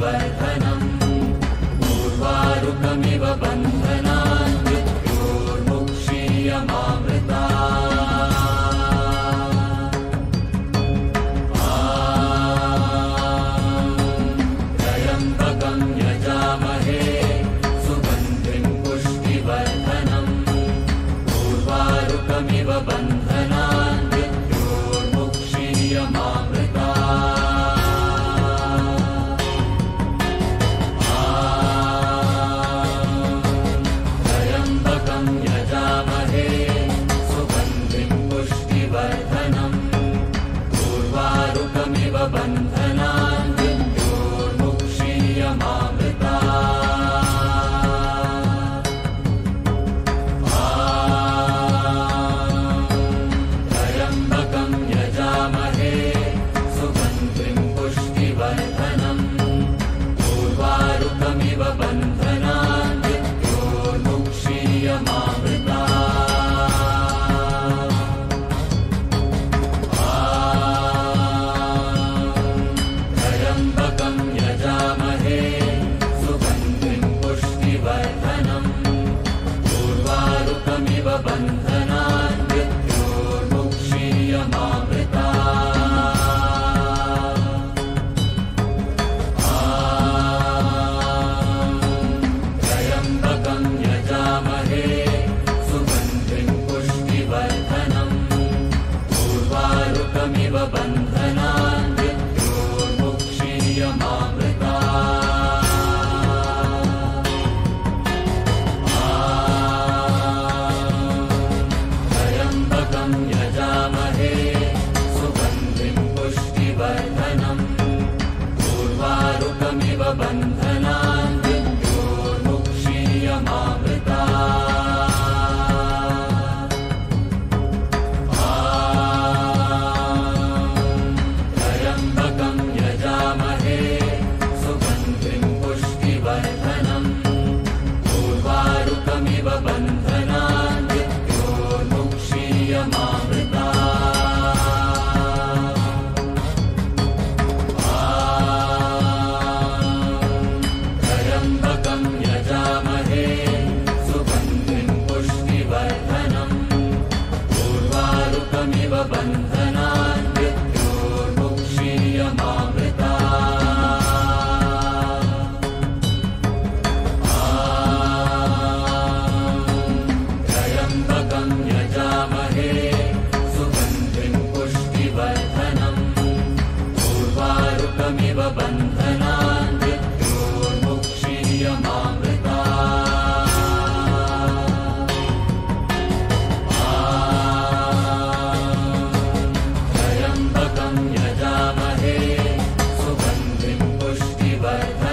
पुष्टिवर्धनम् उर्वारुकमिव बन्धनान् मृत्योर्मुक्षीयमामृता त्र्यम्बकं यजामहे सुगन्धिं पुष्टिवर्धनम् उर्वारुकमिव बन्धनान् मृत्योर्मुक्षीयमामृता त्र्यम्बकं यजामहे सुगन्धिं पुष्टिवर्धनम् उर्वारुकमिव बन्धनान् मृत्योर्मुक्षीयमामृता त्र्यम्बकं यजामहे सुगन्धिं पुष्टिवर्धनम् उर्वारुकमिव बन्धनान् मृत्योर्मुक्षीयमामृता त्र्यम्बकं यजामहे सुगन्धिं पुष्टिवर्धनम् उर्वारुकमिव बन्धनान् मृत्योर्मुक्षीयमामृता त्र्यम्बकं यजामहे सुगन्धिं पुष्टिवर्धनम् उर्वारुकमिव बन्धनान् मृत्योर्मुक्षीयमामृता त्र्यम्बकं यजामहे सुगन्धिं पुष्टिवर्धनम् उर्वारुकमिव बन्धनान् मृत्योर्मुक्षीयमामृता त्र्यम्बकं यजामहे सुगन्धिं पुष्टिवर्धनम् उर्वारुकमिव बन्धनान् मृत्योर्मुक्षीयमामृता त्र्यम्बकं यजामहे सुगन्धिं पुष्टिवर्धनम् उर्वारुकमिव बन्धनान् मृत्योर्मुक्षीयमामृता त्र्यम्बकं यजामहे सुगन्धिं पुष्टिवर्धनम् उर्वारुकमिव बन्धनान् मृत्योर्मुक्षीयमामृता त्र्यम्बकं यजामहे सुगन्धिं पुष्टिवर्धनम्